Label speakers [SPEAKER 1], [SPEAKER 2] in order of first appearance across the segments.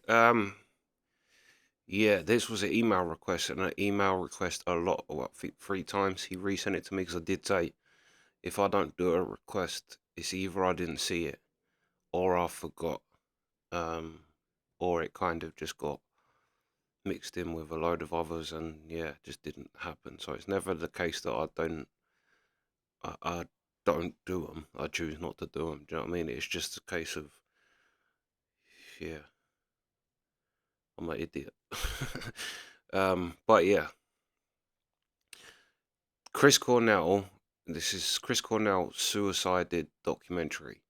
[SPEAKER 1] Um, yeah, this was an email request, and an email request a lot, what, 3 times he resent it to me because I did say if I don't do a request, it's either I didn't see it or I forgot, um, or it kind of just got mixed in with a load of others, and yeah, it just didn't happen. So it's never the case that I don't do them. I choose not to do them. Do you know what I mean? It's just a case of, yeah, I'm an idiot. But yeah, Chris Cornell. This is Chris Cornell suicided documentary,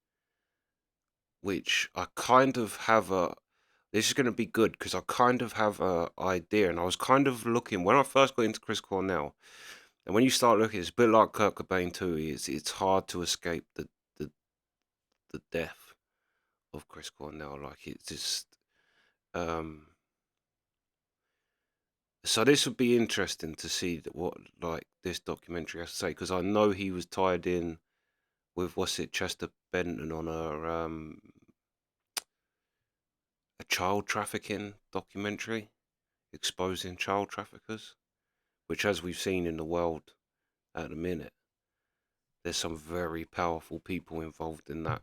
[SPEAKER 1] which I kind of have a. This is going to be good because I kind of have a idea, and I was kind of looking when I first got into Chris Cornell, and when you start looking, it's a bit like Kurt Cobain too. It's hard to escape the the death of Chris Cornell. Like it's just so this would be interesting to see what like this documentary has to say because I know he was tied in with Chester Bennington on a child trafficking documentary exposing child traffickers, which as we've seen in the world at the minute, there's some very powerful people involved in that.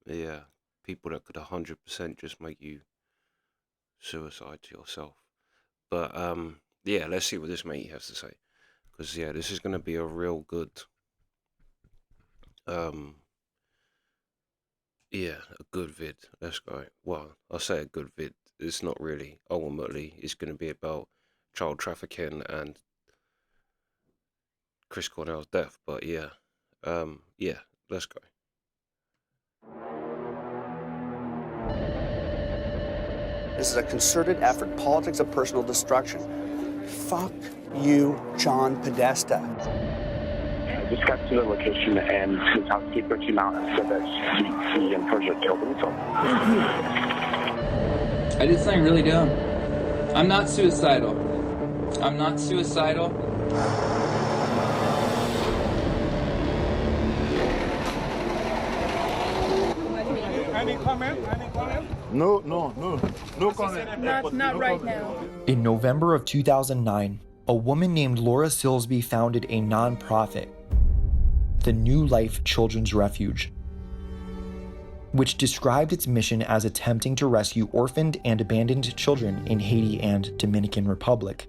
[SPEAKER 1] Yeah, people that could 100% just make you suicide to yourself. But yeah, let's see what this matey has to say. Because yeah, this is gonna be a real good yeah, a good vid. Let's go. Well, I say a good vid. It's not really. Ultimately, it's gonna be about child trafficking and Chris Cornell's death. But yeah, yeah, let's go.
[SPEAKER 2] This is a concerted effort, politics of personal destruction. Fuck you, John Podesta.
[SPEAKER 3] I just got to the location and his housekeeper came out and said that he unfortunately killed himself.
[SPEAKER 4] I did something really dumb. I'm not suicidal. I'm not suicidal.
[SPEAKER 5] Any comment? Any comment?
[SPEAKER 6] No comment.
[SPEAKER 5] Not right now.
[SPEAKER 7] In November of 2009, a woman named Laura Silsby founded a nonprofit, the New Life Children's Refuge, which described its mission as attempting to rescue orphaned and abandoned children in Haiti and Dominican Republic.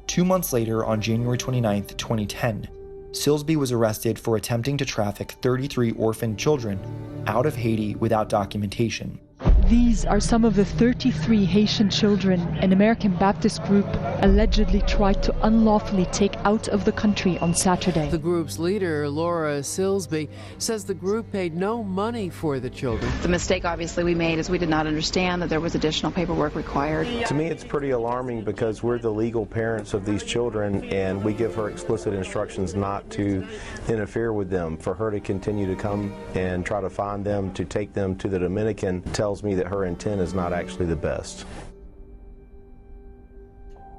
[SPEAKER 7] 2 months later, on January 29, 2010, Silsby was arrested for attempting to traffic 33 orphaned children out of Haiti without documentation.
[SPEAKER 8] These are some of the 33 Haitian children an American Baptist group allegedly tried to unlawfully take out of the country on Saturday.
[SPEAKER 9] The group's leader, Laura Silsby, says the group paid no money for the children.
[SPEAKER 10] The mistake obviously we made is we did not understand that there was additional paperwork required.
[SPEAKER 11] To me, it's pretty alarming because we're the legal parents of these children and we give her explicit instructions not to interfere with them. For her to continue to come and try to find them, to take them to the Dominican, tells me that her intent is not actually the best.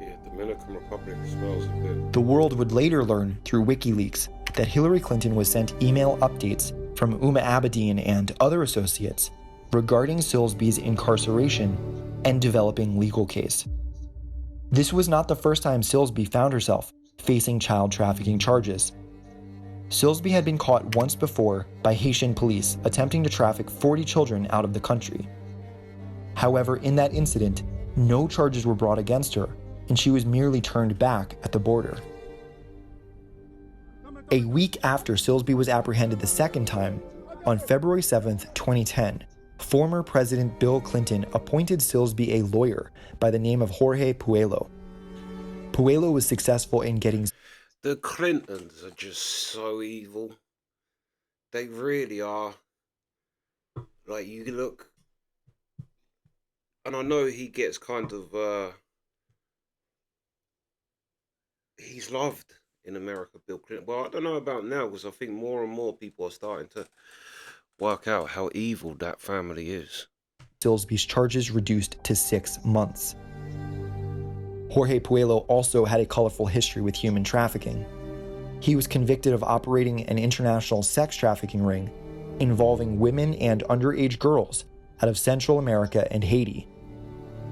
[SPEAKER 1] Yeah, Dominican Republic smells a bit.
[SPEAKER 7] The world would later learn through WikiLeaks that Hillary Clinton was sent email updates from Uma Abedin and other associates regarding Silsby's incarceration and developing legal case. This was not the first time Silsby found herself facing child trafficking charges. Silsby had been caught once before by Haitian police attempting to traffic 40 children out of the country. However, in that incident, no charges were brought against her, and she was merely turned back at the border. A week after Silsby was apprehended the second time, on February 7th, 2010, former President Bill Clinton appointed Silsby a lawyer by the name of Jorge Puello. Puello was successful in getting...
[SPEAKER 1] The Clintons are just so evil. They really are. Like, you look... And I know he gets kind of... he's loved in America, Bill Clinton. Well, I don't know about now, because I think more and more people are starting to work out how evil that family is.
[SPEAKER 7] Silsby's charges reduced to 6 months. Jorge Puello also had a colorful history with human trafficking. He was convicted of operating an international sex trafficking ring involving women and underage girls out of Central America and Haiti.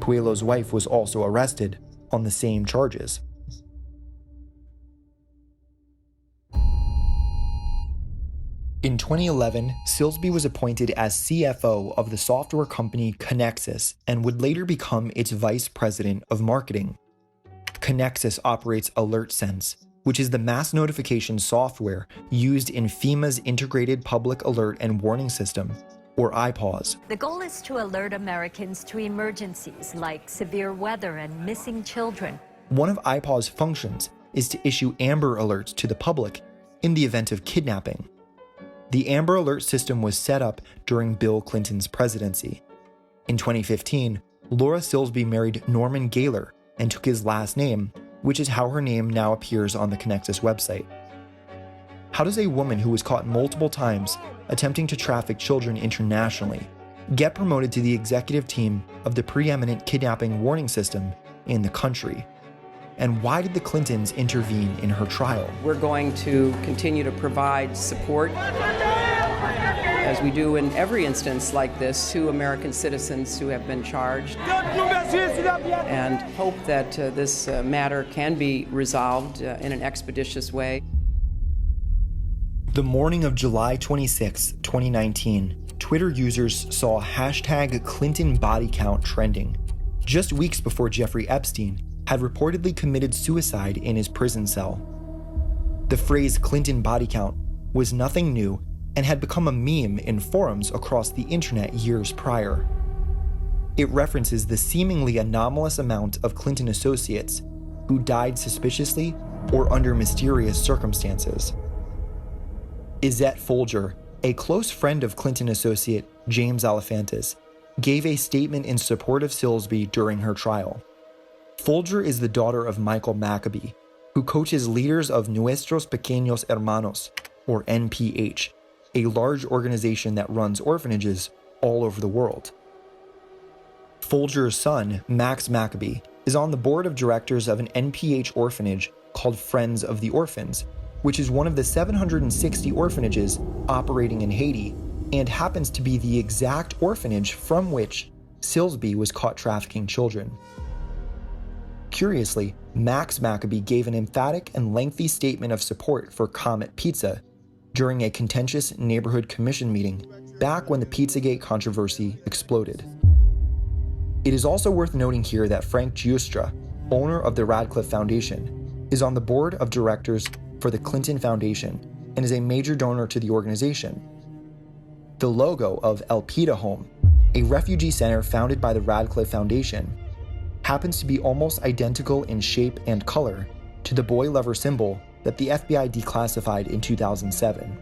[SPEAKER 7] Puello's wife was also arrested on the same charges. In 2011, Silsby was appointed as CFO of the software company Connexus and would later become its vice president of marketing. Connexus operates AlertSense, which is the mass notification software used in FEMA's Integrated Public Alert and Warning System, or IPAWS.
[SPEAKER 12] The goal is to alert Americans to emergencies like severe weather and missing children.
[SPEAKER 7] One of IPAWS' functions is to issue Amber Alerts to the public in the event of kidnapping. The Amber Alert system was set up during Bill Clinton's presidency. In 2015, Laura Silsby married Norman Gaylor and took his last name, which is how her name now appears on the Connexus website. How does a woman who was caught multiple times attempting to traffic children internationally get promoted to the executive team of the preeminent kidnapping warning system in the country? And why did the Clintons intervene in her trial?
[SPEAKER 13] We're going to continue to provide support, as we do in every instance like this, to American citizens who have been charged, and hope that this matter can be resolved in an expeditious way.
[SPEAKER 7] The morning of July 26, 2019, Twitter users saw hashtag Clinton body count trending, just weeks before Jeffrey Epstein had reportedly committed suicide in his prison cell. The phrase Clinton body count was nothing new and had become a meme in forums across the internet years prior. It references the seemingly anomalous amount of Clinton associates who died suspiciously or under mysterious circumstances. Yvette Folger, a close friend of Clinton associate James Alefantis, gave a statement in support of Silsby during her trial. Folger is the daughter of Michael Maccabee, who coaches leaders of Nuestros Pequeños Hermanos, or NPH, a large organization that runs orphanages all over the world. Folger's son, Max Maccabee, is on the board of directors of an NPH orphanage called Friends of the Orphans, which is one of the 760 orphanages operating in Haiti and happens to be the exact orphanage from which Silsby was caught trafficking children. Curiously, Max Maccabee gave an emphatic and lengthy statement of support for Comet Pizza during a contentious neighborhood commission meeting back when the Pizzagate controversy exploded. It is also worth noting here that Frank Giustra, owner of the Radcliffe Foundation, is on the board of directors for the Clinton Foundation and is a major donor to the organization. The logo of El Pita Home, a refugee center founded by the Radcliffe Foundation, happens to be almost identical in shape and color to the boy lover symbol that the FBI declassified in 2007.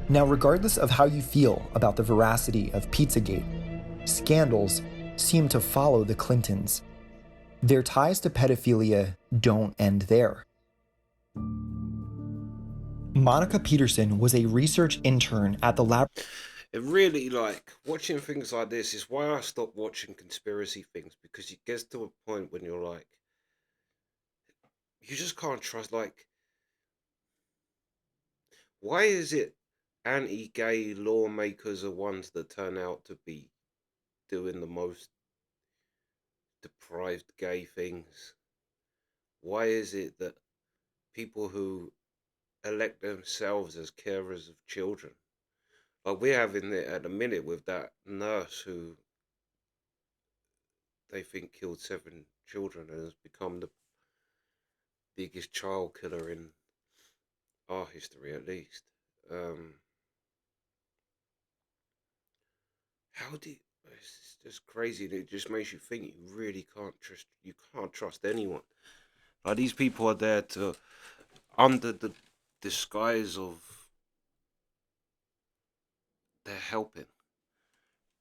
[SPEAKER 7] Now, regardless of how you feel about the veracity of Pizzagate, scandals seem to follow the Clintons. Their ties to pedophilia don't end there. Monica Peterson was a research intern at the lab.
[SPEAKER 1] It really, watching things like this is why I stopped watching conspiracy things, because it gets to a point when you're like, you just can't trust, why is it anti-gay lawmakers are ones that turn out to be doing the most deprived gay things? Why is it that people who elect themselves as carers of children, like we're having it at the minute with that nurse who they think killed 7 children and has become the biggest child killer in our history, at least. It's just crazy, and it just makes you think you really can't trust anyone. Like, these people are there to, under the disguise of they're helping.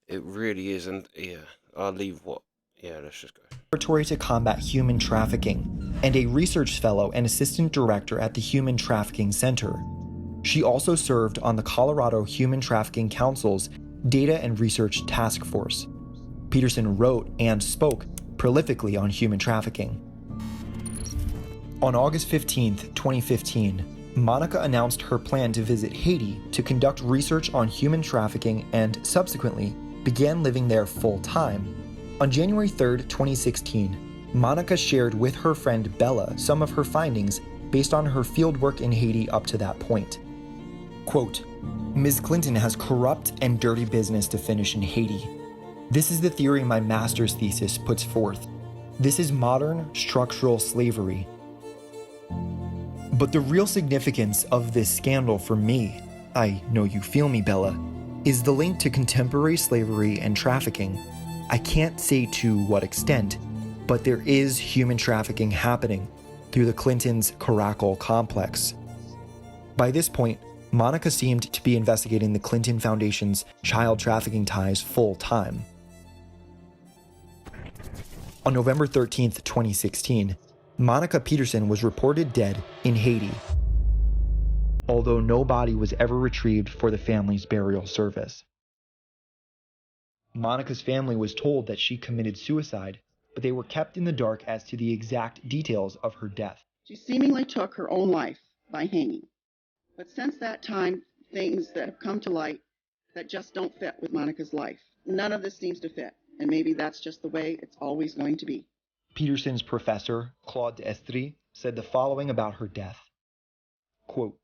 [SPEAKER 1] It really is, and let's just go.
[SPEAKER 7] Laboratory to Combat Human Trafficking, and a research fellow and assistant director at the Human Trafficking Center. She also served on the Colorado Human Trafficking Council's Data and Research Task Force. Peterson wrote and spoke prolifically on human trafficking. On August 15, 2015, Monica announced her plan to visit Haiti to conduct research on human trafficking and, subsequently, began living there full-time. On January 3rd, 2016, Monica shared with her friend Bella some of her findings based on her fieldwork in Haiti up to that point. Quote, Ms. Clinton has corrupt and dirty business to finish in Haiti. This is the theory my master's thesis puts forth. This is modern structural slavery. But the real significance of this scandal for me, I know you feel me, Bella, is the link to contemporary slavery and trafficking. I can't say to what extent, but there is human trafficking happening through the Clintons' Caracal complex. By this point, Monica seemed to be investigating the Clinton Foundation's child trafficking ties full-time. On November 13th, 2016, Monica Peterson was reported dead in Haiti, although no body was ever retrieved for the family's burial service. Monica's family was told that she committed suicide, but they were kept in the dark as to the exact details of her death.
[SPEAKER 14] She seemingly took her own life by hanging. But since that time, things that have come to light that just don't fit with Monica's life. None of this seems to fit, and maybe that's just the way it's always going to be.
[SPEAKER 7] Peterson's professor, Claude D'Estrie, said the following about her death. Quote,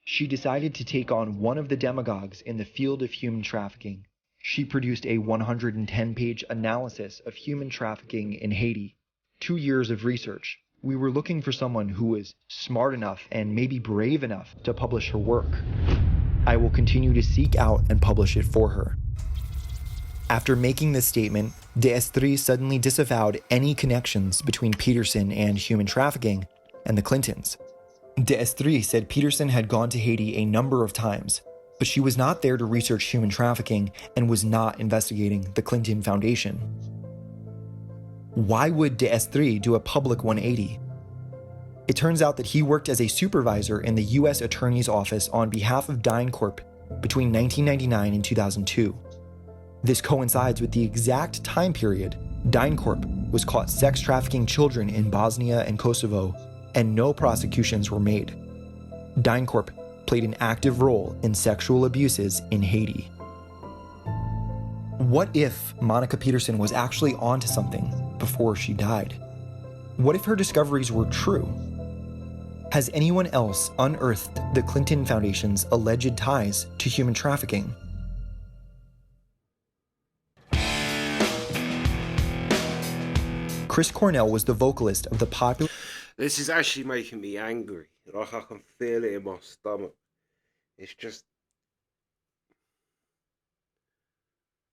[SPEAKER 7] she decided to take on one of the demagogues in the field of human trafficking. She produced a 110-page analysis of human trafficking in Haiti. 2 years of research. We were looking for someone who was smart enough and maybe brave enough to publish her work. I will continue to seek out and publish it for her. After making this statement, D'Estrie suddenly disavowed any connections between Peterson and human trafficking and the Clintons. D'Estrie said Peterson had gone to Haiti a number of times, but she was not there to research human trafficking and was not investigating the Clinton Foundation. Why would D'Estrie do a public 180? It turns out that he worked as a supervisor in the U.S. Attorney's Office on behalf of DynCorp between 1999 and 2002. This coincides with the exact time period DynCorp was caught sex trafficking children in Bosnia and Kosovo, and no prosecutions were made. DynCorp played an active role in sexual abuses in Haiti. What if Monica Peterson was actually onto something before she died? What if her discoveries were true? Has anyone else unearthed the Clinton Foundation's alleged ties to human trafficking? Chris Cornell was the vocalist of the popular...
[SPEAKER 1] This is actually making me angry. Like, I can feel it in my stomach. It's just...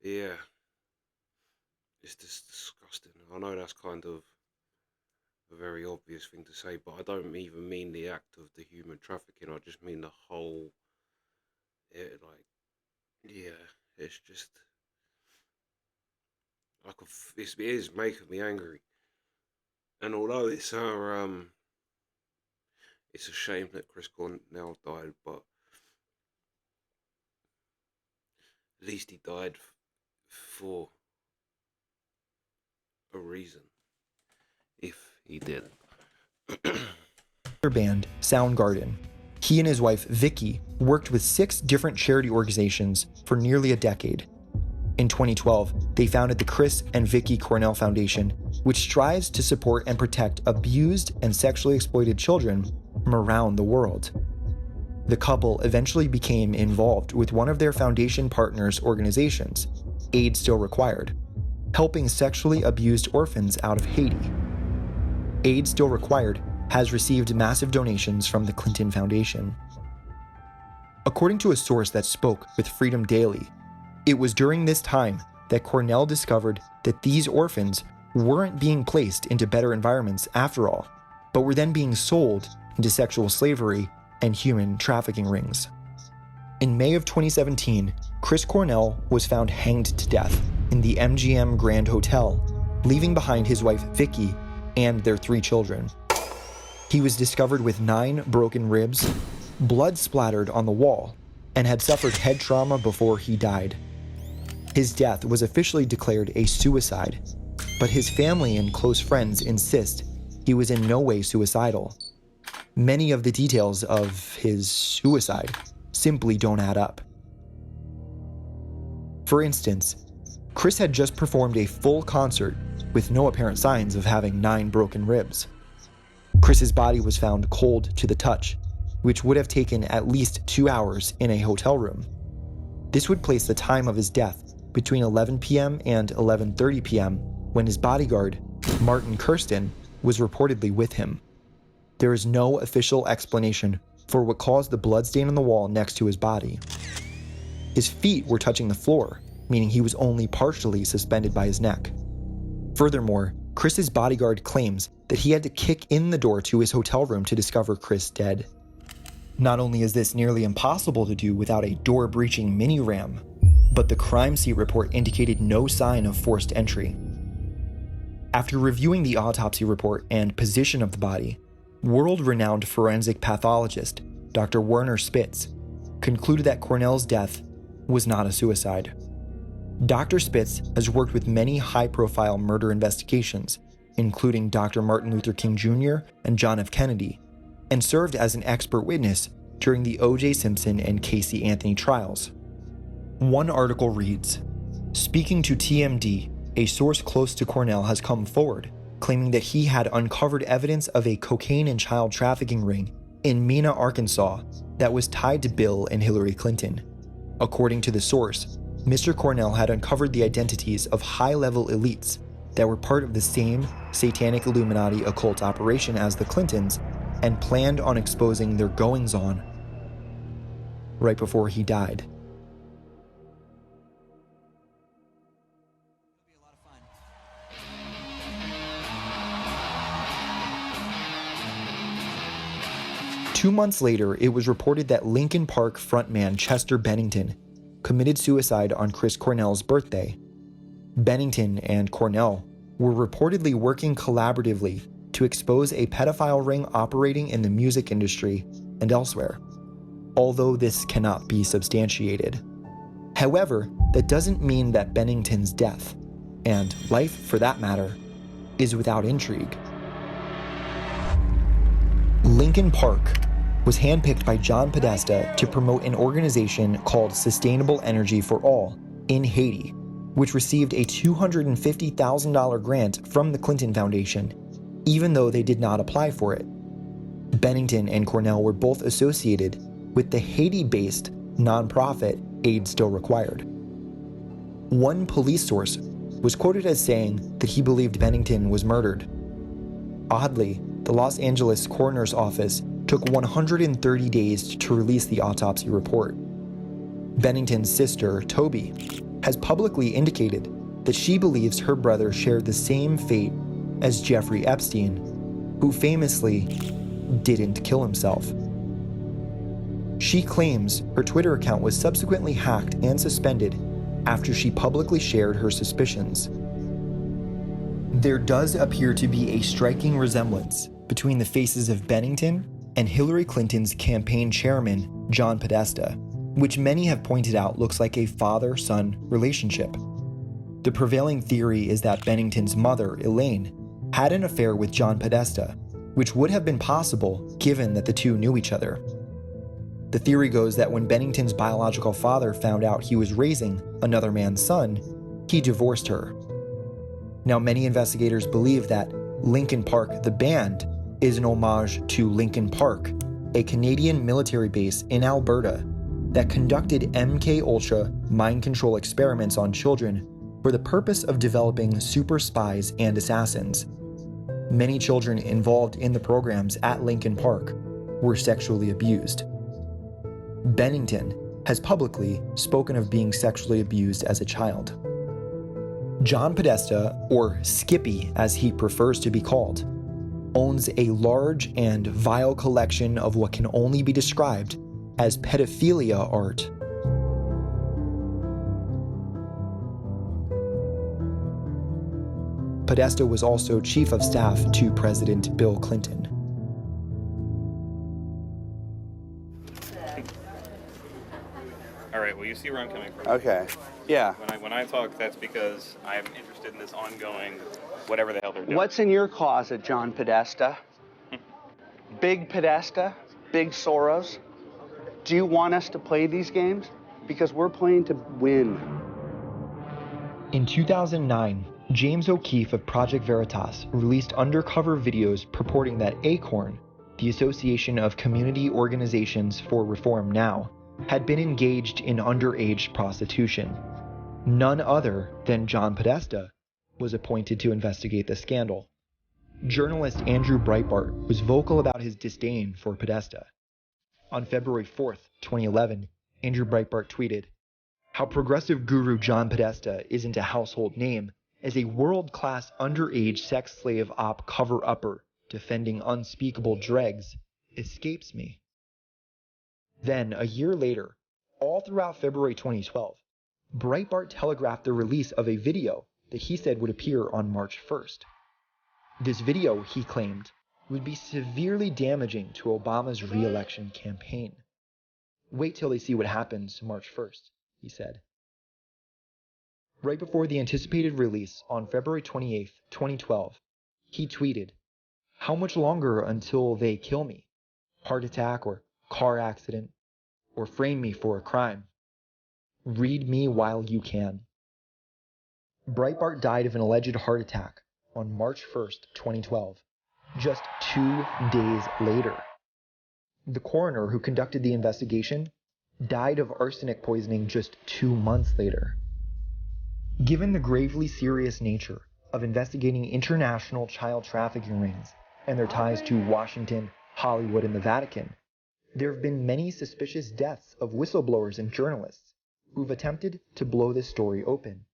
[SPEAKER 1] yeah. It's just disgusting. I know that's kind of a very obvious thing to say, but I don't even mean the act of the human trafficking. I just mean the whole... it, like... yeah, it's just... it is making me angry. And although it's a shame that Chris Cornell died, but at least he died for a reason, if he did.
[SPEAKER 7] band, Soundgarden. He and his wife, Vicky, worked with 6 different charity organizations for nearly a decade. In 2012, they founded the Chris and Vicky Cornell Foundation, which strives to support and protect abused and sexually exploited children from around the world. The couple eventually became involved with one of their foundation partners' organizations, Aid Still Required, helping sexually abused orphans out of Haiti. Aid Still Required has received massive donations from the Clinton Foundation. According to a source that spoke with Freedom Daily, it was during this time that Cornell discovered that these orphans weren't being placed into better environments after all, but were then being sold into sexual slavery and human trafficking rings. In May of 2017, Chris Cornell was found hanged to death in the MGM Grand Hotel, leaving behind his wife Vicky and their 3 children. He was discovered with 9 broken ribs, blood splattered on the wall, and had suffered head trauma before he died. His death was officially declared a suicide, but his family and close friends insist he was in no way suicidal. Many of the details of his suicide simply don't add up. For instance, Chris had just performed a full concert with no apparent signs of having 9 broken ribs. Chris's body was found cold to the touch, which would have taken at least 2 hours in a hotel room. This would place the time of his death between 11 p.m. and 11:30 p.m. when his bodyguard, Martin Kirsten, was reportedly with him. There is no official explanation for what caused the bloodstain on the wall next to his body. His feet were touching the floor, meaning he was only partially suspended by his neck. Furthermore, Chris's bodyguard claims that he had to kick in the door to his hotel room to discover Chris dead. Not only is this nearly impossible to do without a door-breaching mini-ram, but the crime scene report indicated no sign of forced entry. After reviewing the autopsy report and position of the body, world-renowned forensic pathologist Dr. Werner Spitz concluded that Cornell's death was not a suicide. Dr. Spitz has worked with many high-profile murder investigations, including Dr. Martin Luther King Jr. and John F. Kennedy, and served as an expert witness during the O.J. Simpson and Casey Anthony trials. One article reads, "Speaking to TMD, a source close to Cornell has come forward, claiming that he had uncovered evidence of a cocaine and child trafficking ring in Mena, Arkansas, that was tied to Bill and Hillary Clinton. According to the source, Mr. Cornell had uncovered the identities of high-level elites that were part of the same satanic Illuminati occult operation as the Clintons and planned on exposing their goings-on right before he died." Two months later, it was reported that Linkin Park frontman Chester Bennington committed suicide on Chris Cornell's birthday. Bennington and Cornell were reportedly working collaboratively to expose a pedophile ring operating in the music industry and elsewhere, although this cannot be substantiated. However, that doesn't mean that Bennington's death, and life for that matter, is without intrigue. Linkin Park was handpicked by John Podesta to promote an organization called Sustainable Energy for All in Haiti, which received a $250,000 grant from the Clinton Foundation, even though they did not apply for it. Bennington and Cornell were both associated with the Haiti-based nonprofit Aid Still Required. One police source was quoted as saying that he believed Bennington was murdered. Oddly, the Los Angeles coroner's office took 130 days to release the autopsy report. Bennington's sister, Toby, has publicly indicated that she believes her brother shared the same fate as Jeffrey Epstein, who famously didn't kill himself. She claims her Twitter account was subsequently hacked and suspended after she publicly shared her suspicions. There does appear to be a striking resemblance between the faces of Bennington and Hillary Clinton's campaign chairman, John Podesta, which many have pointed out looks like a father-son relationship. The prevailing theory is that Bennington's mother, Elaine, had an affair with John Podesta, which would have been possible given that the two knew each other. The theory goes that when Bennington's biological father found out he was raising another man's son, he divorced her. Now, many investigators believe that Linkin Park, the band, is an homage to Linkin Park, a Canadian military base in Alberta that conducted MK-Ultra mind control experiments on children for the purpose of developing super spies and assassins. Many children involved in the programs at Linkin Park were sexually abused. Bennington has publicly spoken of being sexually abused as a child. John Podesta, or Skippy as he prefers to be called, owns a large and vile collection of what can only be described as pedophilia art. Podesta was also chief of staff to President Bill Clinton.
[SPEAKER 15] All right, well, you see where I'm coming from.
[SPEAKER 2] Okay, yeah.
[SPEAKER 15] When I talk, that's because I'm interested in this ongoing whatever the hell they're doing.
[SPEAKER 2] What's in your closet, John Podesta? Big Podesta? Big Soros? Do you want us to play these games? Because we're playing to win.
[SPEAKER 7] In 2009, James O'Keefe of Project Veritas released undercover videos purporting that ACORN, the Association of Community Organizations for Reform Now, had been engaged in underage prostitution. None other than John Podesta was appointed to investigate the scandal. Journalist Andrew Breitbart was vocal about his disdain for Podesta. On February 4th, 2011, Andrew Breitbart tweeted, "How progressive guru John Podesta isn't a household name as a world-class underage sex slave op cover-upper defending unspeakable dregs escapes me." Then, a year later, all throughout February 2012, Breitbart telegraphed the release of a video that he said would appear on March 1st. This video, he claimed, would be severely damaging to Obama's re-election campaign. "Wait till they see what happens March 1st, he said. Right before the anticipated release on February 28, 2012, he tweeted, "How much longer until they kill me? Heart attack or car accident, or frame me for a crime? Read me while you can." Breitbart died of an alleged heart attack on March 1st, 2012, just 2 days later. The coroner who conducted the investigation died of arsenic poisoning just 2 months later. Given the gravely serious nature of investigating international child trafficking rings and their ties to Washington, Hollywood, and the Vatican, there have been many suspicious deaths of whistleblowers and journalists who've attempted to blow this story open.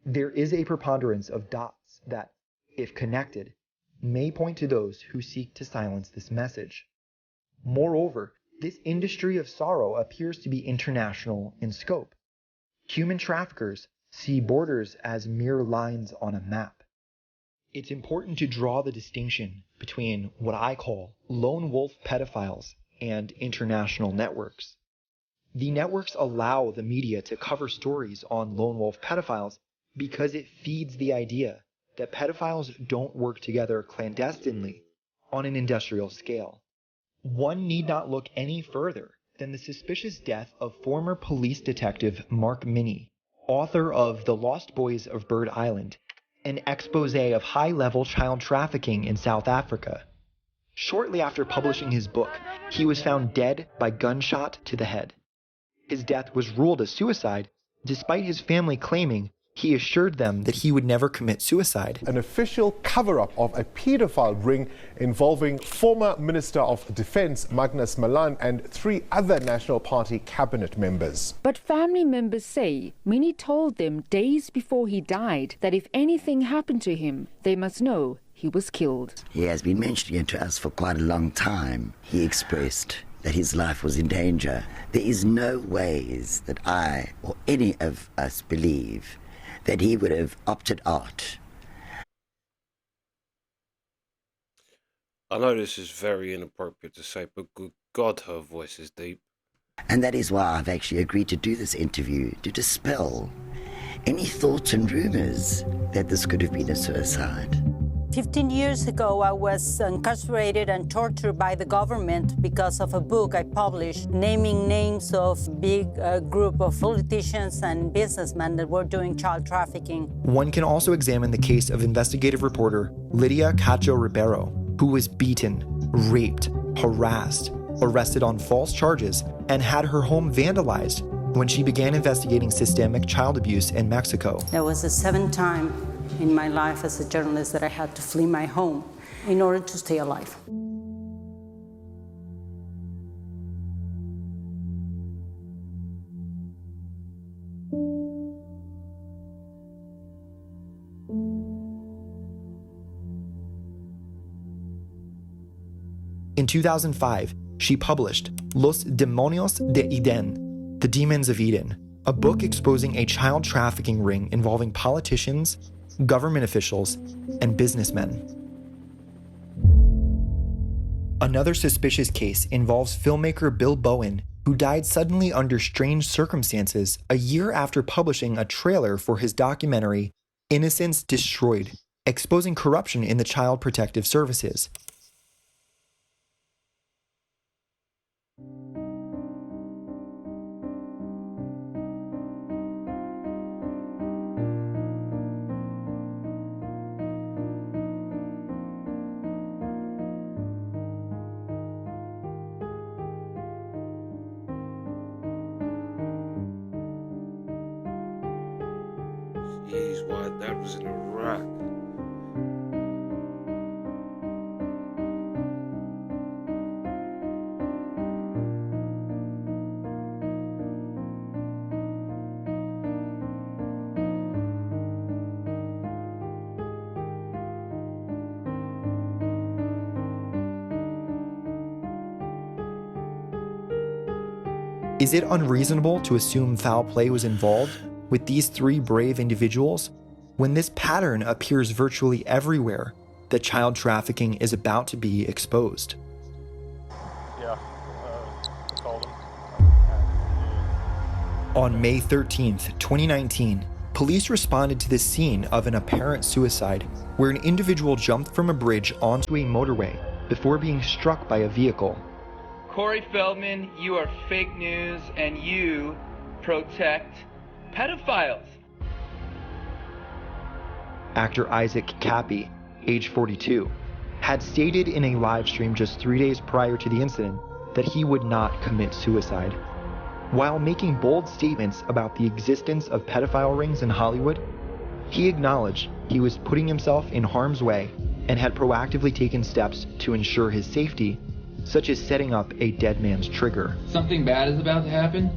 [SPEAKER 7] There is a preponderance of dots that, if connected, may point to those who seek to silence this message. Moreover, this industry of sorrow appears to be international in scope. Human traffickers see borders as mere lines on a map. It's important to draw the distinction between what I call lone wolf pedophiles and international networks. The networks allow the media to cover stories on lone wolf pedophiles because it feeds the idea that pedophiles don't work together clandestinely on an industrial scale. One need not look any further than the suspicious death of former police detective Mark Minnie, author of The Lost Boys of Bird Island, an expose of high-level child trafficking in South Africa. Shortly after publishing his book, he was found dead by gunshot to the head. His death was ruled a suicide, despite his family claiming he assured them that he would never commit suicide.
[SPEAKER 16] An official cover-up of a pedophile ring involving former Minister of Defense Magnus Malan and 3 other National Party cabinet members.
[SPEAKER 17] But family members say Minnie told them days before he died that if anything happened to him, they must know he was killed.
[SPEAKER 18] He has been mentioning it to us for quite a long time. He expressed that his life was in danger. There is no ways that I or any of us believe that he would have opted out.
[SPEAKER 1] I know this is very inappropriate to say, but good God, her voice is deep.
[SPEAKER 18] And that is why I've actually agreed to do this interview, to dispel any thoughts and rumors that this could have been a suicide.
[SPEAKER 19] 15 years ago, I was incarcerated and tortured by the government because of a book I published naming names of big group of politicians and businessmen that were doing child trafficking.
[SPEAKER 7] One can also examine the case of investigative reporter Lydia Cacho Ribeiro, who was beaten, raped, harassed, arrested on false charges, and had her home vandalized when she began investigating systemic child abuse in Mexico.
[SPEAKER 19] There was the 7th time in my life as a journalist that I had to flee my home in order to stay alive.
[SPEAKER 7] In 2005, she published Los Demonios de Eden, The Demons of Eden, a book exposing a child trafficking ring involving politicians, government officials, and businessmen. Another suspicious case involves filmmaker Bill Bowen, who died suddenly under strange circumstances a year after publishing a trailer for his documentary Innocence Destroyed, exposing corruption in the Child Protective Services.
[SPEAKER 1] He's why that was in Iraq.
[SPEAKER 7] Is it unreasonable to assume foul play was involved with these three brave individuals when this pattern appears virtually everywhere that child trafficking is about to be exposed?
[SPEAKER 6] Yeah, called him.
[SPEAKER 7] On May 13th, 2019, police responded to the scene of an apparent suicide where an individual jumped from a bridge onto a motorway before being struck by a vehicle.
[SPEAKER 4] Corey Feldman, you are fake news and you protect pedophiles.
[SPEAKER 7] Actor Isaac Cappy, age 42, had stated in a live stream just 3 days prior to the incident that he would not commit suicide. While making bold statements about the existence of pedophile rings in Hollywood, he acknowledged he was putting himself in harm's way and had proactively taken steps to ensure his safety, such as setting up a dead man's trigger.
[SPEAKER 4] Something bad is about to happen?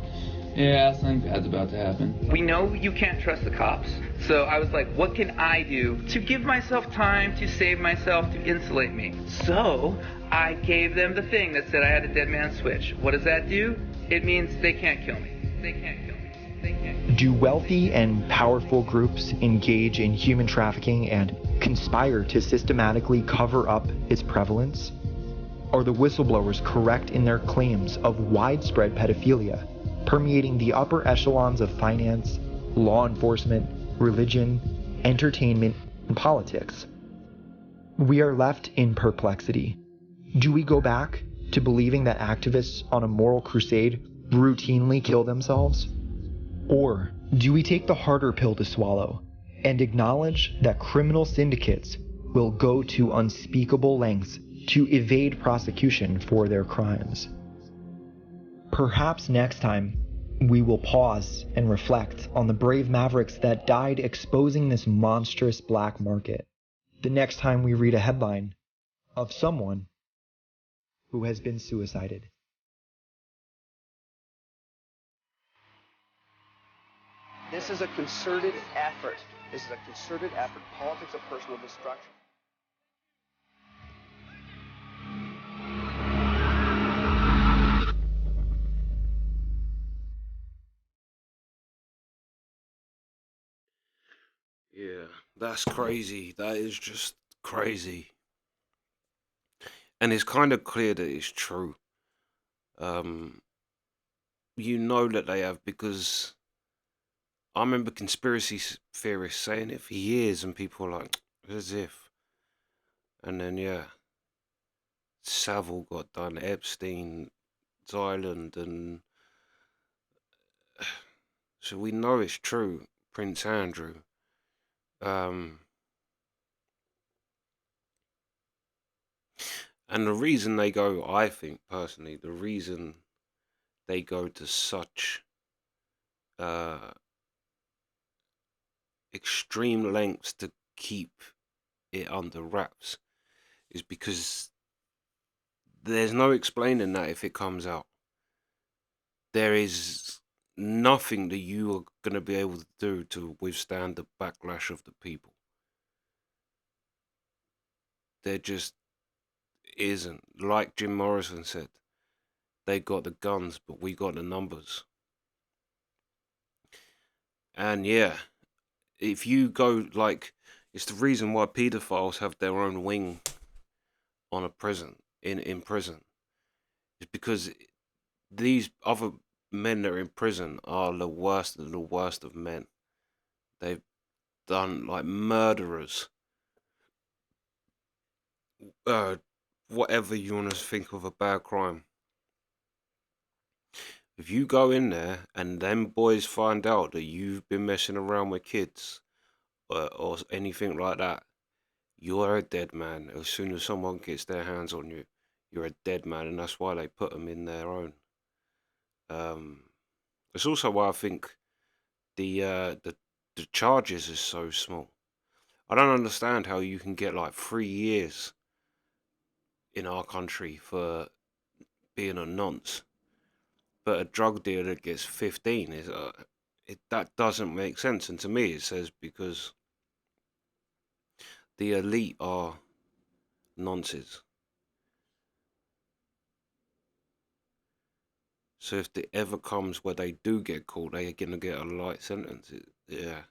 [SPEAKER 4] Yeah, something bad's about to happen. We know you can't trust the cops, so I was like, what can I do to give myself time to save myself, to insulate me? So I gave them the thing that said I had a dead man switch. What does that do? It means they can't kill me. They can't kill me. They can't kill me.
[SPEAKER 7] Do wealthy and powerful groups engage in human trafficking and conspire to systematically cover up its prevalence? Are the whistleblowers correct in their claims of widespread pedophilia, permeating the upper echelons of finance, law enforcement, religion, entertainment, and politics? We are left in perplexity. Do we go back to believing that activists on a moral crusade routinely kill themselves? Or do we take the harder pill to swallow and acknowledge that criminal syndicates will go to unspeakable lengths to evade prosecution for their crimes? Perhaps next time we will pause and reflect on the brave mavericks that died exposing this monstrous black market. The next time we read a headline of someone who has been suicided.
[SPEAKER 2] This is a concerted effort. This is a concerted effort. Politics of personal destruction.
[SPEAKER 1] Yeah, that's crazy. That is just crazy. And it's kind of clear that it's true. You know that they have, because I remember conspiracy theorists saying it for years, and people were like, as if. And then, yeah, Savile got done, Epstein's Island, and so we know it's true. Prince Andrew. And the reason they go, I think personally, the reason they go to such extreme lengths to keep it under wraps is because there's no explaining that if it comes out. There is nothing that you are going to be able to do to withstand the backlash of the people. There just isn't. Like Jim Morrison said, they got the guns, but we got the numbers. And yeah, if you go, like, it's the reason why pedophiles have their own wing on a prison, in prison. It's because these other men that are in prison are the worst of the worst of men. They've done, like, murderers. Whatever you want to think of a bad crime. If you go in there and them boys find out that you've been messing around with kids or anything like that, you're a dead man. As soon as someone gets their hands on you, you're a dead man, and that's why they put them in their own. It's also why I think the the charges is so small. I don't understand how you can get like 3 years in our country for being a nonce, but a drug dealer gets 15. That doesn't make sense. And to me, it says because the elite are nonces. So if it ever comes where they do get caught, they're gonna get a light sentence. Yeah,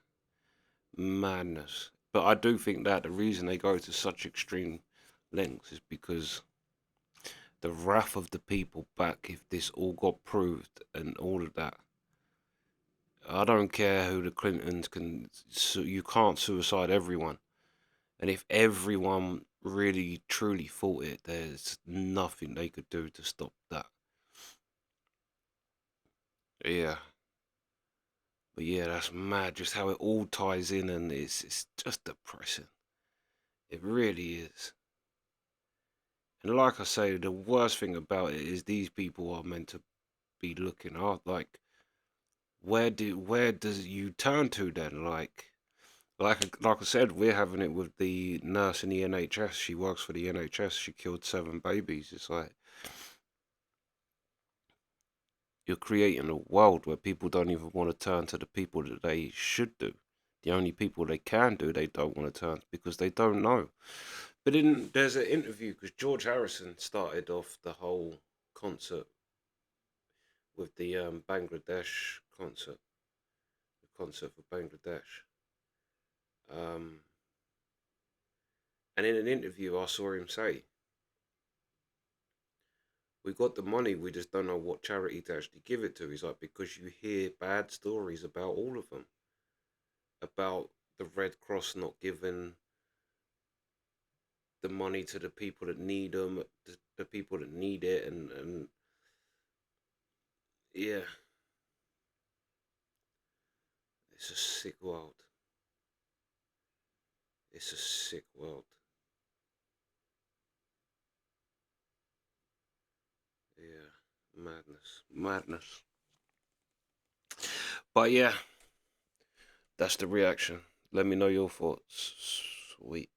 [SPEAKER 1] madness. But I do think that the reason they go to such extreme lengths is because the wrath of the people back, if this all got proved and all of that. I don't care who the Clintons can, you can't suicide everyone. And if everyone really truly fought it, there's nothing they could do to stop that. Yeah. But yeah, that's mad just how it all ties in, and it's just depressing. It really is. And like I say, the worst thing about it is these people are meant to be looking out. Like, where does you turn to then? Like I said, we're having it with the nurse in the NHS. She works for the NHS. She killed 7 babies. It's like you're creating a world where people don't even want to turn to the people that they should do. The only people they can do, they don't want to turn because they don't know. But there's an interview because George Harrison started off the whole concert with the Bangladesh concert, the concert for Bangladesh. And in an interview, I saw him say, "We got the money, we just don't know what charity to actually give it to." He's like, because you hear bad stories about all of them, about the Red Cross not giving the money to the people that need them, the people that need it, and yeah, it's a sick world. It's a sick world. Yeah, madness. But yeah, that's the reaction. Let me know your thoughts. Sweet.